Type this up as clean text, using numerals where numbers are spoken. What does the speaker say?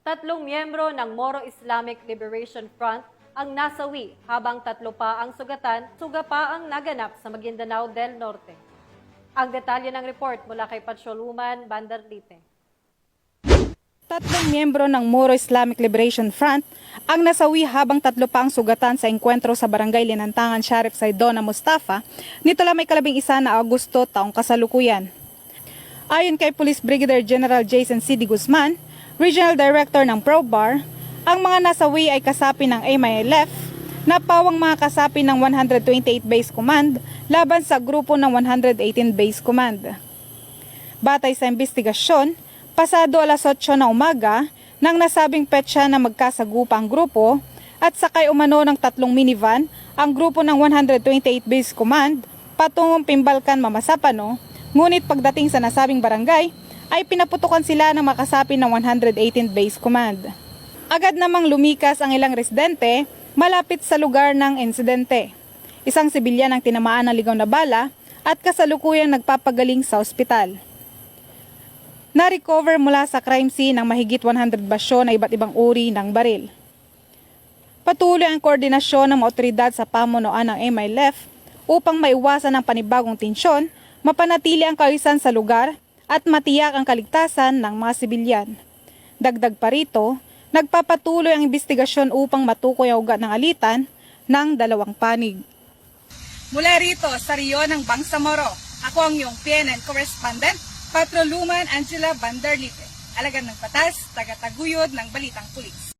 Tatlong miyembro ng Moro Islamic Liberation Front ang nasawi habang tatlo pa ang sugatan, suga pa ang naganap sa Maguindanao del Norte. Ang detalye ng report mula kay Patsyoluman Bandarlite. Tatlong miyembro ng Moro Islamic Liberation Front ang nasawi habang tatlo pa ang sugatan sa engkwentro sa Barangay Linantangan Sheriff Saidona Mustafa nito lamang may 11 na Agosto taong kasalukuyan. Ayon kay Police Brigadier General Jason C. D. Guzman, Regional Director ng ProBAR, ang mga nasawi ay kasapi ng MILF na pawang mga kasapi ng 128 Base Command laban sa grupo ng 118 Base Command. Batay sa investigasyon, pasado alas 8 ng umaga nang nasabing petsa na magkasagupa ang grupo at sakay umano ng tatlong minivan ang grupo ng 128 Base Command patungong Pimbalkan, Mamasapano, ngunit pagdating sa nasabing barangay ay pinaputukan sila ng makasapi ng 118 Base Command. Agad namang lumikas ang ilang residente malapit sa lugar ng insidente. Isang sibilyan ang tinamaan ng ligaw na bala at kasalukuyang nagpapagaling sa ospital. Na-recover mula sa crime scene ang mahigit 100 basyo na iba't ibang uri ng baril. Patuloy ang koordinasyon ng mga otoridad sa pamunuan ng MILF upang maiwasan ang panibagong tensyon, mapanatili ang kaayusan sa lugar at matiyak ang kaligtasan ng mga sibilyan. Dagdag pa rito, nagpapatuloy ang investigasyon upang matukoy ang ugat ng alitan ng dalawang panig. Mula rito sa Rio ng Bangsamoro, ako ang iyong PNN correspondent, Patroluman Angela Bandarlite, alagad ng batas, taga-taguyod ng Balitang Pulis.